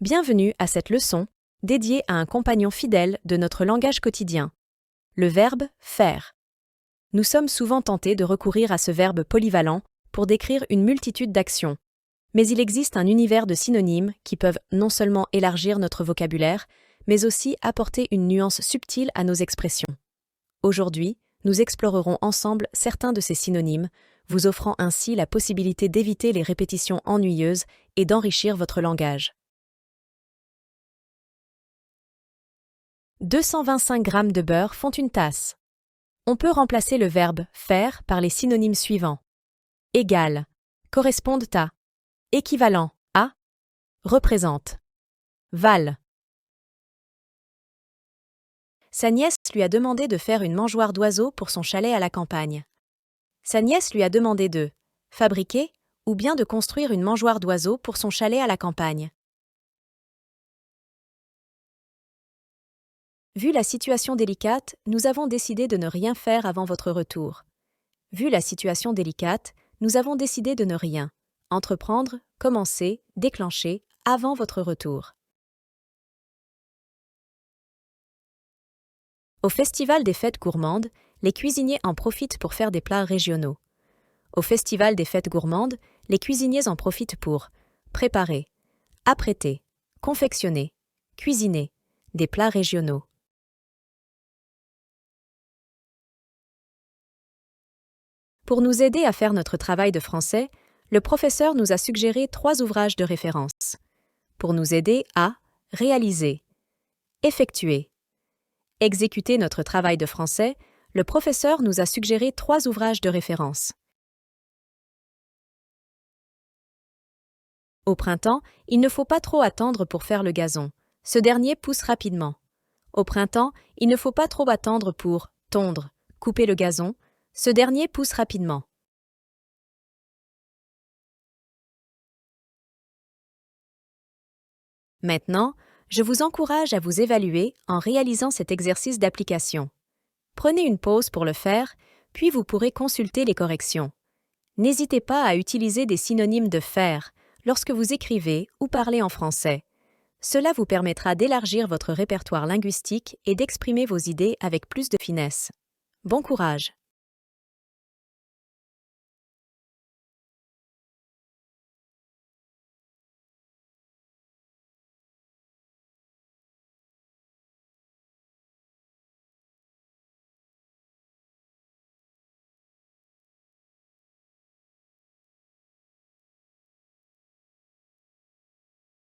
Bienvenue à cette leçon, dédiée à un compagnon fidèle de notre langage quotidien. Le verbe « faire ». Nous sommes souvent tentés de recourir à ce verbe polyvalent pour décrire une multitude d'actions. Mais il existe un univers de synonymes qui peuvent non seulement élargir notre vocabulaire, mais aussi apporter une nuance subtile à nos expressions. Aujourd'hui, nous explorerons ensemble certains de ces synonymes, vous offrant ainsi la possibilité d'éviter les répétitions ennuyeuses et d'enrichir votre langage. 225 g de beurre font une tasse. On peut remplacer le verbe « faire » par les synonymes suivants. Égal, correspondent à. Équivalent, à. Représente. Valent. Sa nièce lui a demandé de faire une mangeoire d'oiseaux pour son chalet à la campagne. Sa nièce lui a demandé de fabriquer ou bien de construire une mangeoire d'oiseaux pour son chalet à la campagne. Vu la situation délicate, nous avons décidé de ne rien faire avant votre retour. Vu la situation délicate, nous avons décidé de ne rien entreprendre, commencer, déclencher avant votre retour. Au Festival des Fêtes Gourmandes, les cuisiniers en profitent pour faire des plats régionaux. Au Festival des Fêtes Gourmandes, les cuisiniers en profitent pour préparer, apprêter, confectionner, cuisiner des plats régionaux. Pour nous aider à faire notre travail de français, le professeur nous a suggéré 3 ouvrages de référence. Pour nous aider à réaliser, effectuer, exécuter notre travail de français, le professeur nous a suggéré 3 ouvrages de référence. Au printemps, il ne faut pas trop attendre pour faire le gazon. Ce dernier pousse rapidement. Au printemps, il ne faut pas trop attendre pour tondre, couper le gazon. Ce dernier pousse rapidement. Maintenant, je vous encourage à vous évaluer en réalisant cet exercice d'application. Prenez une pause pour le faire, puis vous pourrez consulter les corrections. N'hésitez pas à utiliser des synonymes de faire lorsque vous écrivez ou parlez en français. Cela vous permettra d'élargir votre répertoire linguistique et d'exprimer vos idées avec plus de finesse. Bon courage!